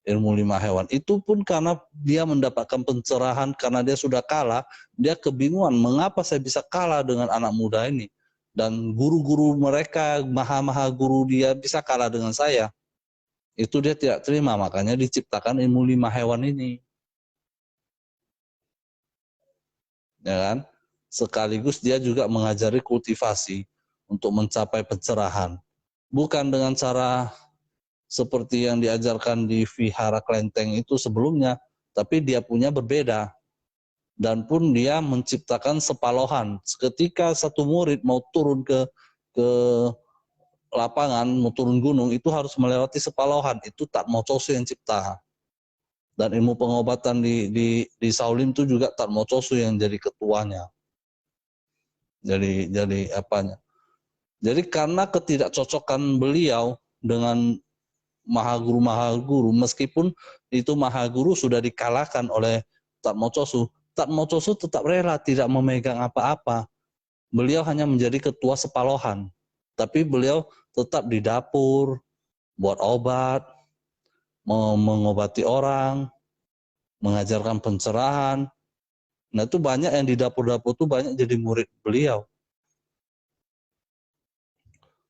ilmu 5 hewan. Itu pun karena dia mendapatkan pencerahan, karena dia sudah kalah, dia kebingungan mengapa saya bisa kalah dengan anak muda ini. Dan guru-guru mereka, maha-maha guru dia bisa kalah dengan saya. Itu dia tidak terima, makanya diciptakan ilmu 5 hewan ini. Ya kan? Sekaligus dia juga mengajari kultivasi untuk mencapai pencerahan. Bukan dengan cara seperti yang diajarkan di Vihara Klenteng itu sebelumnya, tapi dia punya berbeda. Dan pun dia menciptakan sepalohan. Ketika satu murid mau turun ke lapangan, mau turun gunung, itu harus melewati sepalohan. Itu Tatmo Chosu yang cipta. Dan ilmu pengobatan di Shaolin itu juga Tatmo Chosu yang jadi ketuanya. Jadi apanya? Jadi karena ketidakcocokan beliau dengan mahaguru, meskipun itu mahaguru sudah dikalahkan oleh Tatmo Chosu tetap rela tidak memegang apa-apa. Beliau hanya menjadi ketua sepalohan, tapi beliau tetap di dapur, buat obat, mengobati orang, mengajarkan pencerahan. Nah itu banyak yang di dapur-dapur itu banyak jadi murid beliau.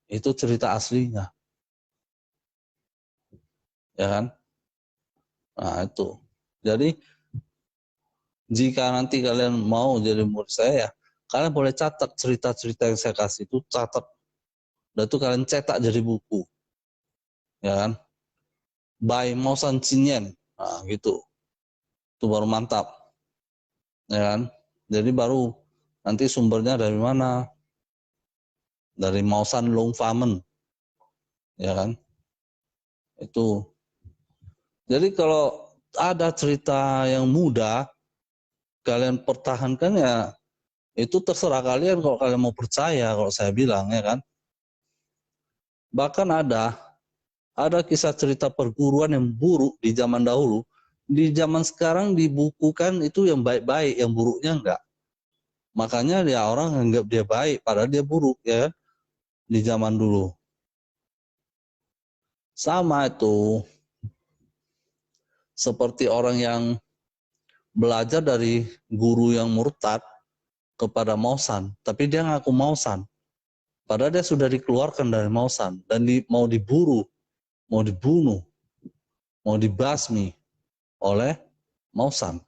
Itu cerita aslinya. Ya kan? Nah itu. Jadi jika nanti kalian mau jadi murid saya, kalian boleh catat cerita-cerita yang saya kasih itu, catat. Dan itu kalian cetak jadi buku. Ya kan? By Mausan Cinyen. Nah gitu. Itu baru mantap. Ya kan? Jadi baru nanti sumbernya dari mana? Dari Mausan Long Famen. Ya kan? Itu. Jadi kalau ada cerita yang mudah, kalian pertahankan ya, itu terserah kalian kalau kalian mau percaya, kalau saya bilang ya kan. Bahkan ada kisah cerita perguruan yang buruk di zaman dahulu, di zaman sekarang dibukukan itu yang baik-baik, yang buruknya enggak. Makanya dia orang anggap dia baik, padahal dia buruk ya di zaman dulu. Sama itu seperti orang yang belajar dari guru yang murtad kepada Mausan, tapi dia ngaku Mausan. Padahal dia sudah dikeluarkan dari Mausan dan mau diburu, mau dibunuh, mau dibasmi oleh Mausan.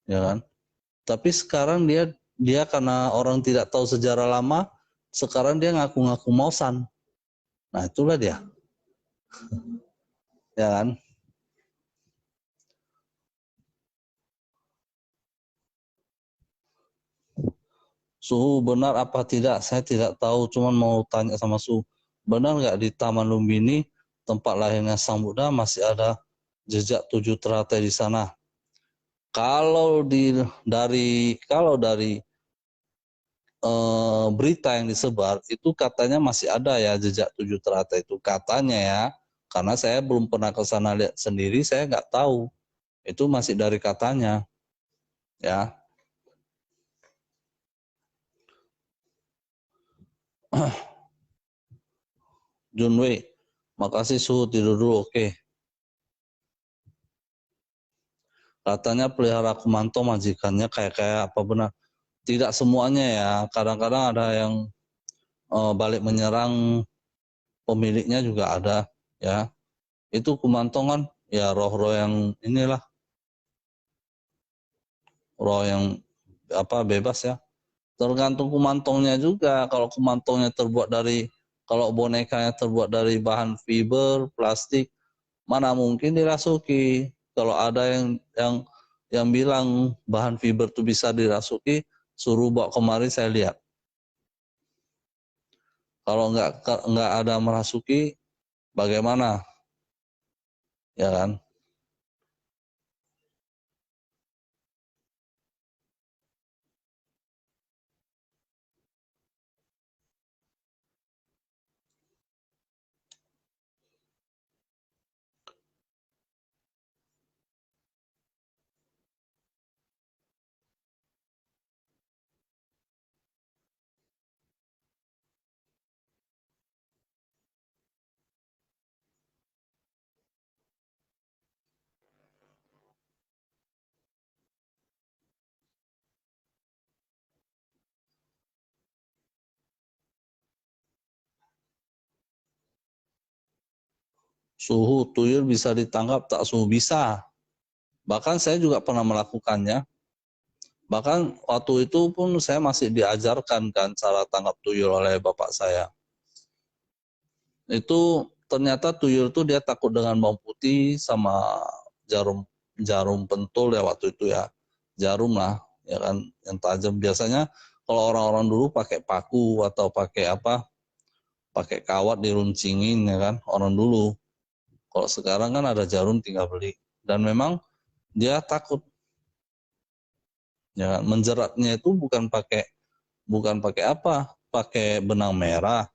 Ya kan? Tapi sekarang dia karena orang tidak tahu sejarah lama, sekarang dia ngaku-ngaku Mausan. Nah, itulah dia. Ya kan? Suhu benar apa tidak? Saya tidak tahu, cuman mau tanya sama Suhu. Benar nggak di Taman Lumbini, tempat lahirnya Sang Buddha, masih ada jejak 7 teratai di sana? Kalau dari berita yang disebar itu katanya masih ada ya jejak 7 teratai itu katanya ya, karena saya belum pernah ke sana lihat sendiri, saya nggak tahu. Itu masih dari katanya ya. Junwei, makasih Suhu, tidur dulu. Oke. Katanya pelihara kumanto majikannya kayak apa, benar? Tidak semuanya ya, kadang-kadang ada yang balik menyerang pemiliknya juga ada ya. Itu kumanto kan ya roh-roh yang inilah, roh yang apa bebas ya. Tergantung kumantongnya juga. Kalau kumantongnya terbuat dari, kalau bonekanya terbuat dari bahan fiber, plastik, mana mungkin dirasuki. Kalau ada yang bilang bahan fiber itu bisa dirasuki, suruh bawa kemari saya lihat. Kalau nggak ada merasuki, bagaimana? Ya kan? Suhu tuyul bisa ditangkap tak suhu? Bisa. Bahkan saya juga pernah melakukannya. Bahkan waktu itu pun saya masih diajarkan kan cara tangkap tuyul oleh bapak saya. Itu ternyata tuyul itu dia takut dengan bawang putih sama jarum pentul ya waktu itu ya. Jarum lah ya kan yang tajam. Biasanya kalau orang-orang dulu pakai paku atau pakai apa? Pakai kawat diruncingin ya kan orang dulu. Kalau sekarang kan ada jarum tinggal beli. Dan memang dia takut ya kan? Menjeratnya itu bukan pakai apa? Pakai benang merah.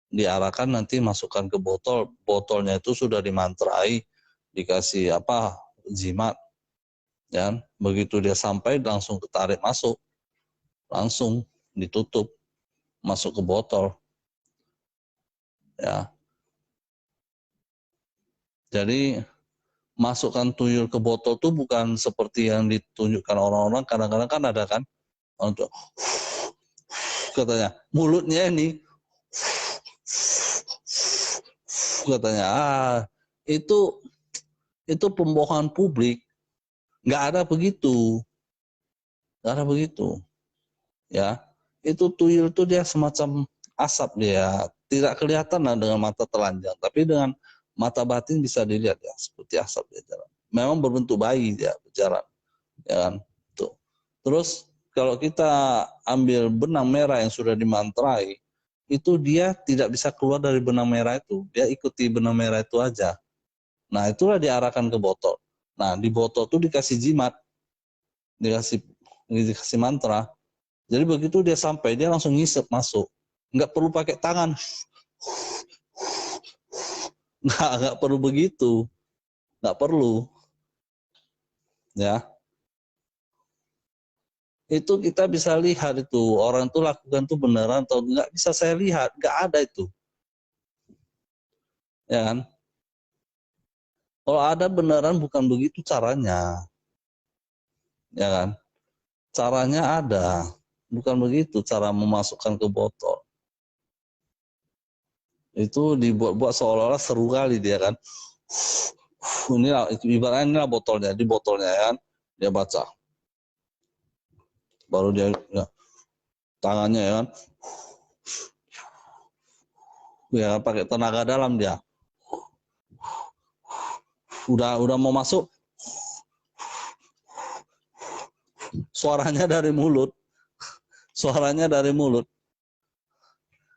Diarahkan nanti masukkan ke botol. Botolnya itu sudah dimantrai, dikasih apa? Jimat. Ya, begitu dia sampai langsung ketarik masuk. Langsung ditutup masuk ke botol. Ya. Jadi masukkan tuyul ke botol itu bukan seperti yang ditunjukkan orang-orang. Kadang-kadang kan ada kan untuk katanya mulutnya ini katanya itu pembohongan publik, nggak ada begitu, ya. Itu tuyul itu dia semacam asap, dia tidak kelihatan lah dengan mata telanjang, tapi dengan mata batin bisa dilihat ya seperti asap dia jalan. Memang berbentuk bayi dia berjalan, ya kan. Tuh. Terus kalau kita ambil benang merah yang sudah dimantrai, itu dia tidak bisa keluar dari benang merah itu, dia ikuti benang merah itu aja. Nah itulah diarahkan ke botol. Nah di botol itu dikasih jimat, dikasih mantra. Jadi begitu dia sampai, dia langsung ngisep masuk. Nggak perlu pakai tangan. Nggak perlu begitu. Nggak perlu. Ya. Itu kita bisa lihat itu. Orang itu lakukan itu beneran atau nggak bisa saya lihat. Nggak ada itu. Ya kan? Kalau ada beneran bukan begitu caranya. Ya kan? Caranya ada. Bukan begitu cara memasukkan ke botol. Itu dibuat-buat seolah-olah seru kali dia kan. Inilah ibaratnya inilah botolnya, di botolnya kan dia baca, baru dia ya, tangannya ya pakai tenaga dalam dia, udah mau masuk, suaranya dari mulut, suaranya dari mulut.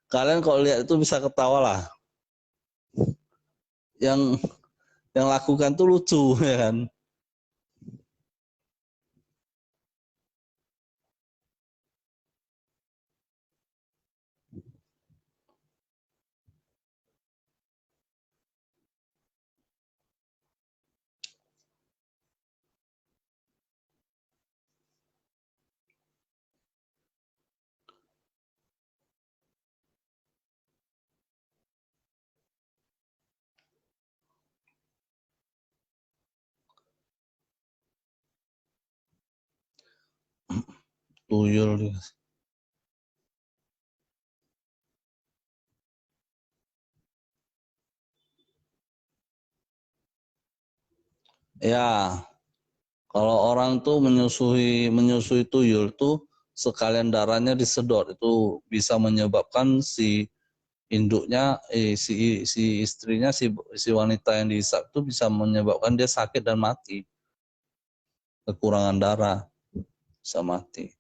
Kalian kalau lihat itu bisa ketawa lah, yang lakukan tuh lucu ya kan. Tuyul ya. Kalau orang tuh menyusui tuyul tuh sekalian darahnya disedot, itu bisa menyebabkan si induknya si istrinya si wanita yang dihisap itu bisa menyebabkan dia sakit dan mati, kekurangan darah, bisa mati.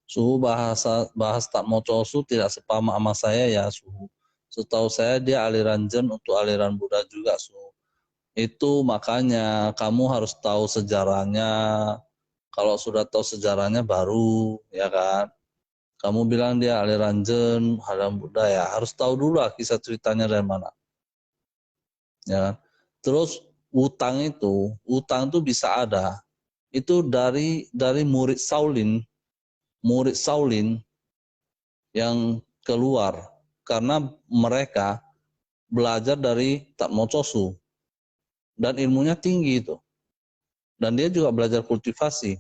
Suhu bahas Tatmochosu tidak sepama sama saya ya Suhu. Setahu saya dia aliran Zen untuk aliran Buddha juga Suhu. Itu makanya kamu harus tahu sejarahnya. Kalau sudah tahu sejarahnya baru ya kan. Kamu bilang dia aliran Zen, aliran Buddha ya harus tahu dulu lah kisah ceritanya dari mana. Ya kan? Terus utang itu bisa ada itu dari murid Shaolin yang keluar karena mereka belajar dari Tatmochosu dan ilmunya tinggi itu. Dan dia juga belajar kultivasi.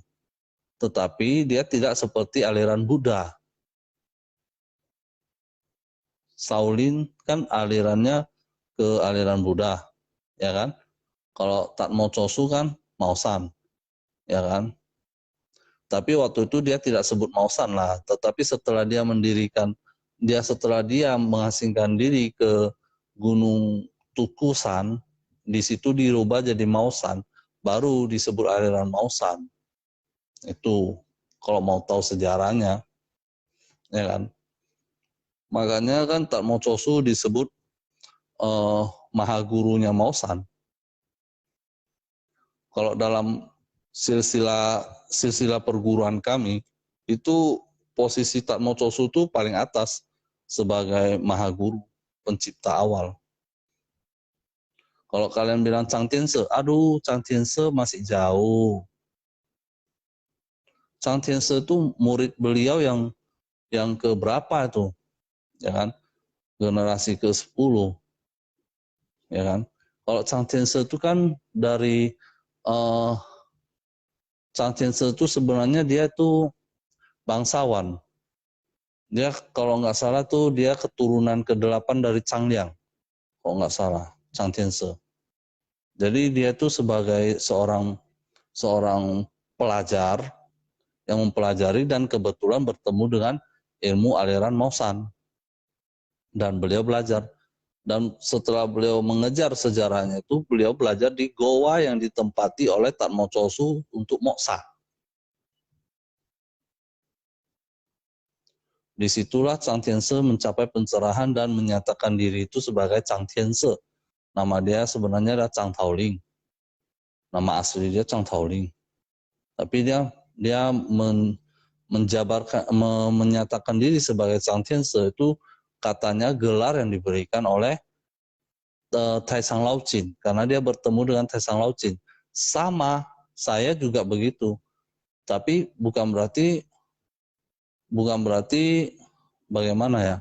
Tetapi dia tidak seperti aliran Buddha. Shaolin kan alirannya ke aliran Buddha, ya kan? Kalau Tatmochosu kan Maosan, ya kan? Tapi waktu itu dia tidak sebut Maosan lah, tetapi setelah dia mengasingkan diri ke Gunung Tukusan, di situ dirubah jadi Maosan, baru disebut aliran Maosan. Itu kalau mau tahu sejarahnya, ya kan. Makanya kan Tatmochosu disebut mahagurunya Maosan. Kalau dalam silsilah perguruan kami itu posisi Tatmochosu itu paling atas sebagai mahaguru pencipta awal. Kalau kalian bilang Chang Tianse, aduh Chang Tianse masih jauh. Chang Tianse itu murid beliau yang ke berapa itu, ya kan? Generasi ke-10, ya kan? Kalau Chang Tianse itu kan dari Chang Tianse itu sebenarnya dia itu bangsawan. Dia kalau nggak salah tuh dia keturunan ke-8 dari Chang Liang. Kalau nggak salah, Chang Tianse. Jadi dia tuh sebagai seorang pelajar yang mempelajari dan kebetulan bertemu dengan ilmu aliran Maosan. Dan beliau belajar. Dan setelah beliau mengejar sejarahnya itu, beliau belajar di goa yang ditempati oleh Tatmochosu untuk moksa. Disitulah Chang Tianse mencapai pencerahan dan menyatakan diri itu sebagai Chang Tianse. Nama dia sebenarnya adalah Chang Taoling. Nama asli dia Chang Taoling. Tapi dia menyatakan diri sebagai Chang Tianse itu katanya gelar yang diberikan oleh Taisang Laochin karena dia bertemu dengan Taisang Laochin. Sama, saya juga begitu. Tapi bukan berarti bagaimana ya?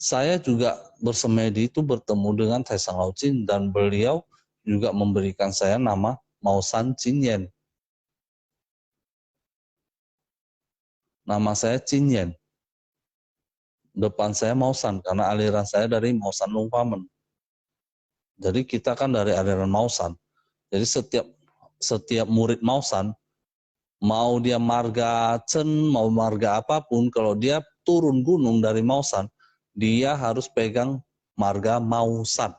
Saya juga bersemedi itu bertemu dengan Taisang Laochin dan beliau juga memberikan saya nama Maosan Cinyen. Nama saya Cinyen. Depan saya Maosan karena aliran saya dari Maosan Lungpamen. Jadi kita kan dari aliran Maosan. Jadi setiap murid Maosan, mau dia marga Chen, mau marga apapun, kalau dia turun gunung dari Maosan, dia harus pegang marga Maosan.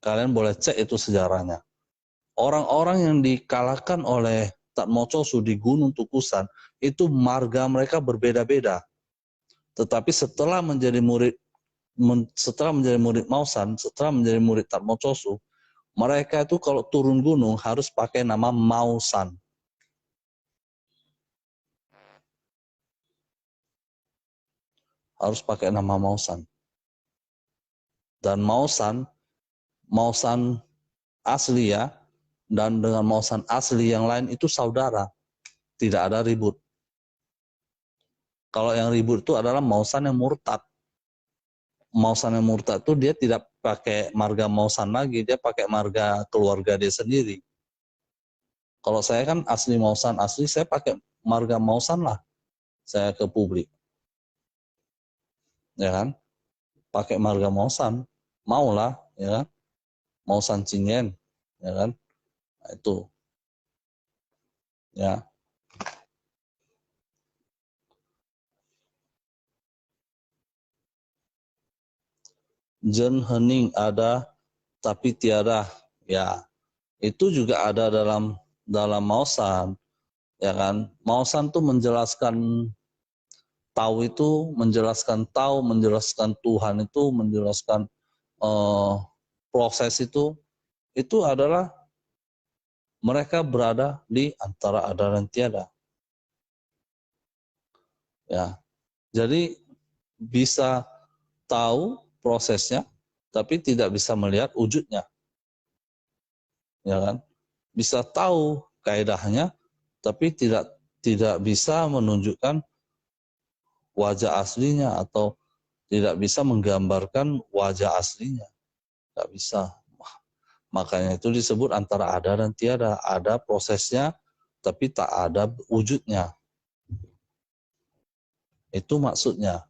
Kalian boleh cek itu sejarahnya. Orang-orang yang dikalahkan oleh Tatmochosu di Gunung Tukusan, itu marga mereka berbeda-beda. Tetapi setelah menjadi murid Maosan, setelah menjadi murid Tatmochosu, mereka itu kalau turun gunung harus pakai nama Maosan. Harus pakai nama Maosan. Dan Maosan asli ya, dan dengan Maosan asli yang lain itu saudara. Tidak ada ribut. Kalau yang ribut itu adalah Maosan yang murtad. Maosan yang murtad itu dia tidak pakai marga Maosan lagi, dia pakai marga keluarga dia sendiri. Kalau saya kan asli Maosan asli, saya pakai marga Maosan lah. Saya ke publik. Ya kan? Pakai marga Maosan. Maulah, ya kan? Maosan Cinyen, ya kan? Nah, itu. Ya. Zen Hening ada tapi tiada, ya itu juga ada dalam Maosan, ya kan. Maosan tuh menjelaskan tahu itu menjelaskan Tuhan itu, menjelaskan proses itu adalah mereka berada di antara ada dan tiada. Ya, jadi bisa tahu prosesnya, tapi tidak bisa melihat wujudnya, ya kan? Bisa tahu kaidahnya, tapi tidak bisa menunjukkan wajah aslinya atau tidak bisa menggambarkan wajah aslinya, tidak bisa. Makanya itu disebut antara ada dan tiada. Ada prosesnya, tapi tak ada wujudnya. Itu maksudnya.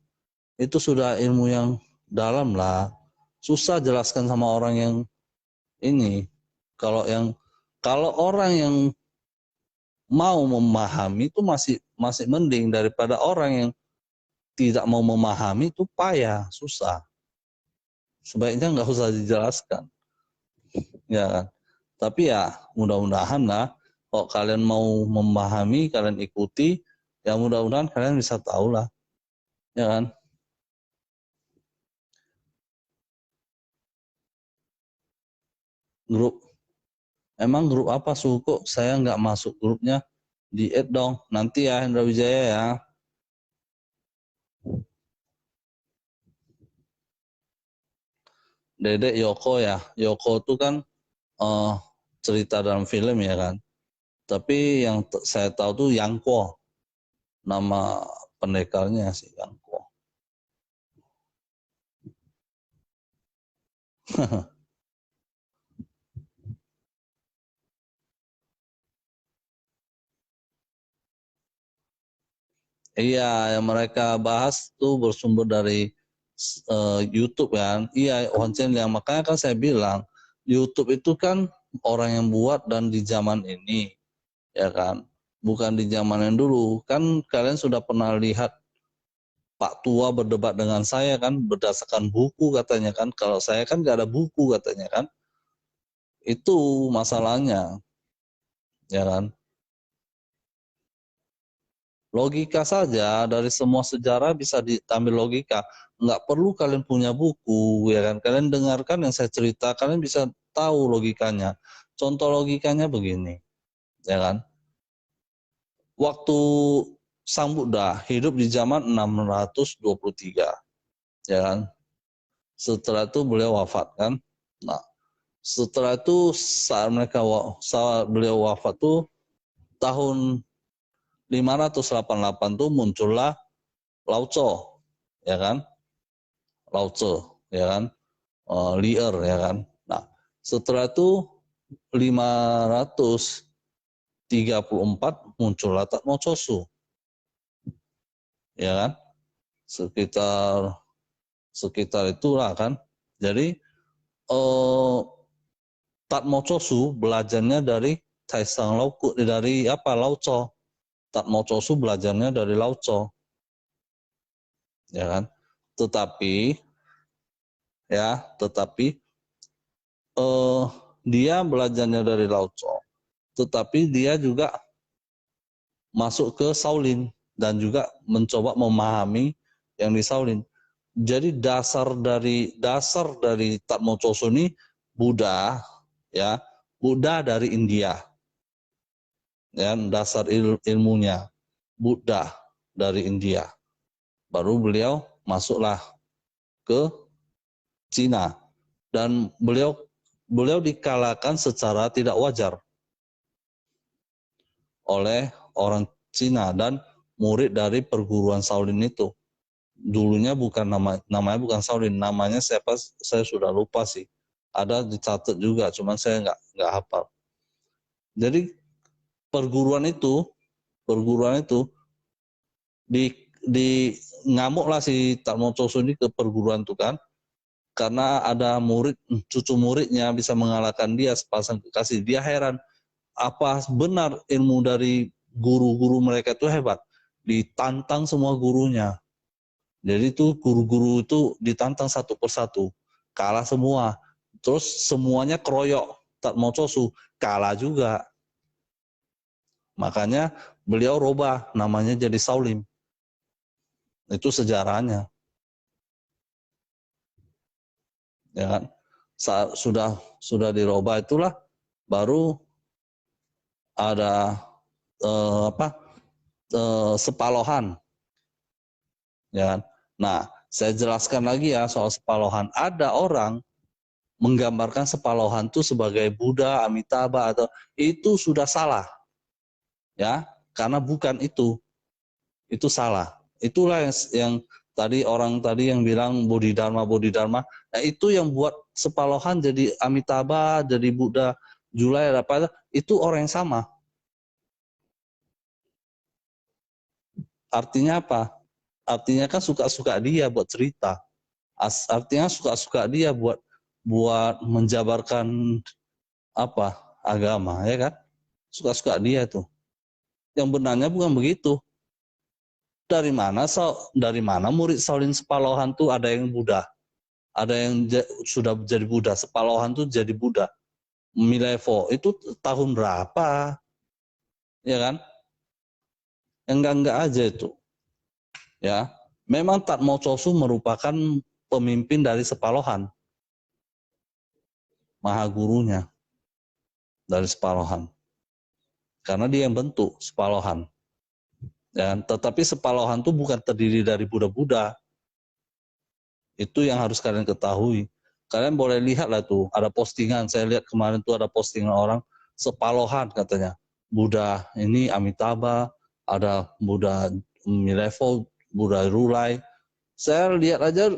Itu sudah ilmu yang dalam lah. Susah jelaskan sama orang yang ini. Kalau orang yang mau memahami itu masih mending daripada orang yang tidak mau memahami, itu payah, susah. Sebaiknya nggak usah dijelaskan, ya kan? Tapi ya mudah-mudahan lah, kalau kalian mau memahami, kalian ikuti, ya mudah-mudahan kalian bisa tahu lah, ya kan? Emang grup apa suku? Saya nggak masuk grupnya, di-add dong. Nanti ya Hendra Wijaya ya. Dedek Yoko ya. Yoko itu kan cerita dalam film ya kan. Tapi yang saya tahu tuh Yangko. Nama pendekarnya sih Yangko. Iya, yang mereka bahas tuh bersumber dari YouTube kan. Iya, Onsen yang makanya kan saya bilang YouTube itu kan orang yang buat dan di zaman ini, ya kan. Bukan di zaman yang dulu. Kan kalian sudah pernah lihat Pak Tua berdebat dengan saya kan berdasarkan buku katanya kan. Kalau saya kan nggak ada buku katanya kan. Itu masalahnya, ya kan. Logika saja, dari semua sejarah bisa diambil logika. Nggak perlu kalian punya buku, ya kan. Kalian dengarkan yang saya cerita, kalian bisa tahu logikanya. Contoh logikanya begini, ya kan. Waktu Sang Buddha hidup di zaman 623, ya kan. Setelah itu beliau wafat kan. Nah, setelah itu saat beliau wafat tuh tahun 588 tuh muncullah Lao Tzu, ya kan? Lao Tzu, ya kan? Lier, ya kan? Nah, setelah itu 534 muncullah Tatmo Chosu, ya kan? Sekitar itulah kan. Jadi Tatmo Chosu belajarnya dari Taisang Lauku, dari apa? Lao Tzu. Tatmo Chosu belajarnya dari Lao Tzu, ya kan? Tetapi dia belajarnya dari Lao Tzu, tetapi dia juga masuk ke Shaolin dan juga mencoba memahami yang di Shaolin. Jadi dasar dari Tatmo Chosu ini Buddha, ya, Buddha dari India, ya, dasar ilmunya Buddha dari India. Baru beliau masuklah ke Cina dan beliau dikalahkan secara tidak wajar oleh orang Cina dan murid dari perguruan Shaolin itu. Dulunya namanya bukan Shaolin, namanya siapa saya sudah lupa sih. Ada dicatat juga, cuman saya nggak hafal. Jadi perguruan itu di ngamuklah si Tatmo Chosu ini ke perguruan itu kan, karena ada cucu muridnya bisa mengalahkan dia sepasang kekasih. Dia heran, apa benar ilmu dari guru-guru mereka itu hebat? Ditantang semua gurunya. Jadi itu guru-guru itu ditantang satu persatu, kalah semua. Terus semuanya keroyok Tatmo Chosu, kalah juga. Makanya beliau robah namanya jadi Shaolin. Itu sejarahnya. Ya kan? Saat sudah dirubah itulah baru ada sepalohan. Ya kan? Nah, saya jelaskan lagi ya soal sepalohan. Ada orang menggambarkan sepalohan itu sebagai Buddha, Amitabha atau itu sudah salah. Ya, karena bukan itu. Itu salah. Itulah yang tadi orang tadi yang bilang Bodhidharma. Nah, itu yang buat sepalohan jadi Amitabha, jadi Buddha, Julai apa itu orang yang sama. Artinya apa? Artinya kan suka-suka dia buat cerita. Artinya suka-suka dia buat menjabarkan apa? Agama, ya kan? Suka-suka dia tuh. Yang benarnya bukan begitu. Dari mana murid Shaolin Sepalohan tuh ada yang Buddha, ada yang sudah jadi Buddha. Sepalohan tuh jadi Buddha. Milevo itu tahun berapa? Ya kan? Enggak aja itu. Ya, memang Tatmo Chosu merupakan pemimpin dari Sepalohan, maha gurunya dari Sepalohan, karena dia yang bentuk Sepalohan. Ya, tetapi Sepalohan itu bukan terdiri dari Buddha-Buddha. Itu yang harus kalian ketahui. Kalian boleh lihat lah tuh, ada postingan. Saya lihat kemarin tuh ada postingan orang Sepalohan katanya. Buddha ini Amitabha, ada Buddha Milevo, Buddha Rulai. Saya lihat aja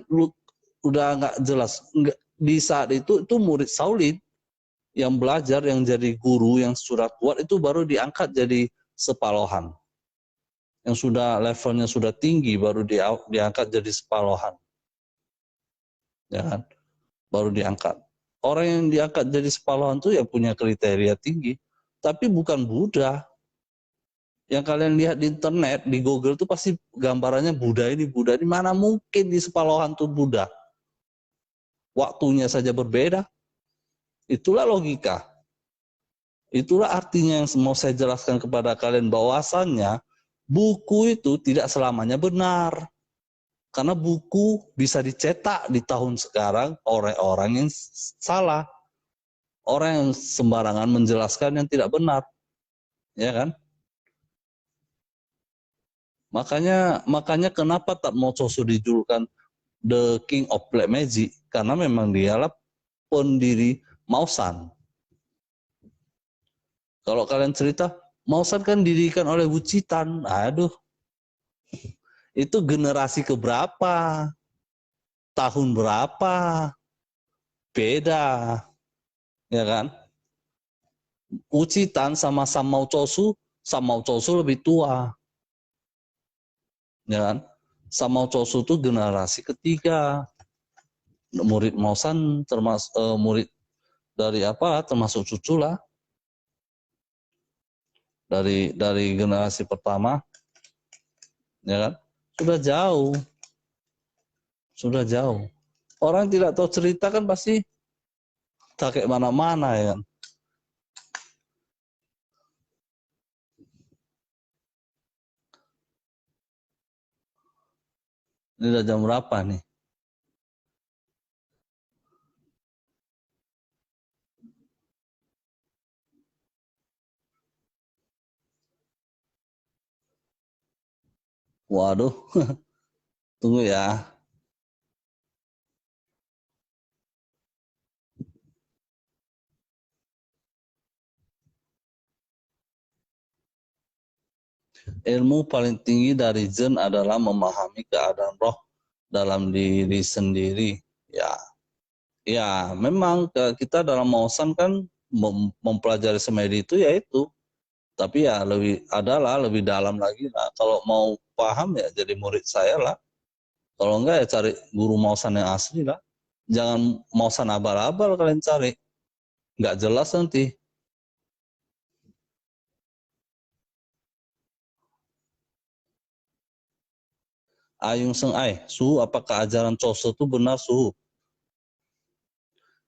udah nggak jelas. Di saat itu murid Shaolin yang belajar, yang jadi guru, yang sudah kuat itu baru diangkat jadi Sepalohan. Yang sudah levelnya sudah tinggi baru diangkat jadi Sepalohan. Ya kan? Baru diangkat. Orang yang diangkat jadi Sepalohan itu ya punya kriteria tinggi, tapi bukan Buddha. Yang kalian lihat di internet, di Google itu pasti gambarannya Buddha ini. Mana mungkin di Sepalohan itu Buddha? Waktunya saja berbeda. Itulah logika. Itulah artinya yang mau saya jelaskan kepada kalian, bahwasannya buku itu tidak selamanya benar. Karena buku bisa dicetak di tahun sekarang oleh orang yang salah. Orang yang sembarangan menjelaskan yang tidak benar. Ya kan? Makanya kenapa Tatmo Chosu dijulukan The King of Black Magic? Karena memang dialah pendiri Maosan. Kalau kalian cerita, Maosan kan didirikan oleh Wucitan. Aduh, itu generasi keberapa? Tahun berapa? Beda. Ya kan? Wucitan sama Samao Chosu lebih tua. Ya kan? Samao Chosu itu generasi ketiga. Murid Maosan termasuk murid dari apa? Termasuk cucu lah. Dari generasi pertama, ya kan, sudah jauh. Orang tidak tahu cerita kan pasti tak kayak mana-mana, ya kan. Ini udah jam berapa nih? Waduh, tunggu ya. Ilmu paling tinggi dari Zen adalah memahami keadaan roh dalam diri sendiri. Ya, memang kita dalam Maosan kan mempelajari semedi itu yaitu. Tapi ya lebih dalam lagi lah. Kalau mau paham ya jadi murid saya lah. Kalau enggak ya cari guru Maosan yang asli lah. Jangan Maosan abal-abal kalian cari. Nggak jelas nanti. Ayung Seng Ai, Suhu, apakah ajaran Choso itu benar, Suhu?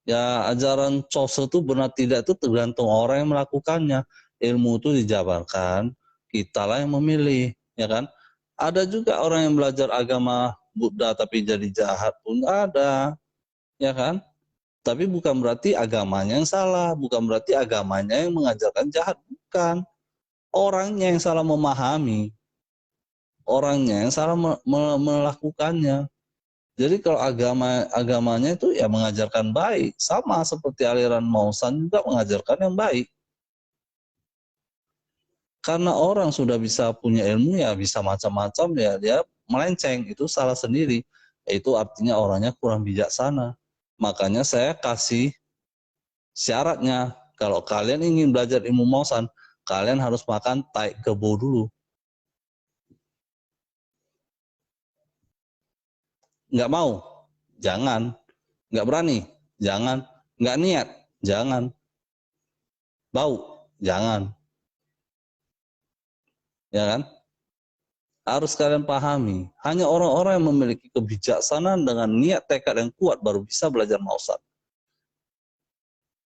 Ya, ajaran Choso itu benar tidak itu tergantung orang yang melakukannya. Ilmu itu dijabarkan, kita lah yang memilih, ya kan? Ada juga orang yang belajar agama Buddha tapi jadi jahat pun ada, ya kan? Tapi bukan berarti agamanya yang salah, bukan berarti agamanya yang mengajarkan jahat, bukan. Orangnya yang salah memahami, orangnya yang salah melakukannya. Jadi kalau agamanya itu ya mengajarkan baik, sama seperti aliran Mausan juga mengajarkan yang baik. Karena orang sudah bisa punya ilmu ya bisa macam-macam ya dia melenceng, itu salah sendiri. Itu artinya orangnya kurang bijaksana. Makanya saya kasih syaratnya, kalau kalian ingin belajar ilmu Mausan, kalian harus makan tai kebo dulu. Nggak mau, jangan. Nggak berani, jangan. Nggak niat, jangan. Bau, jangan. Ya kan? Harus kalian pahami, hanya orang-orang yang memiliki kebijaksanaan dengan niat tekad yang kuat baru bisa belajar Mausan.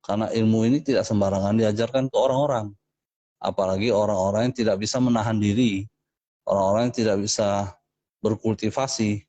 Karena ilmu ini tidak sembarangan diajarkan ke orang-orang. Apalagi orang-orang yang tidak bisa menahan diri, orang-orang yang tidak bisa berkultivasi.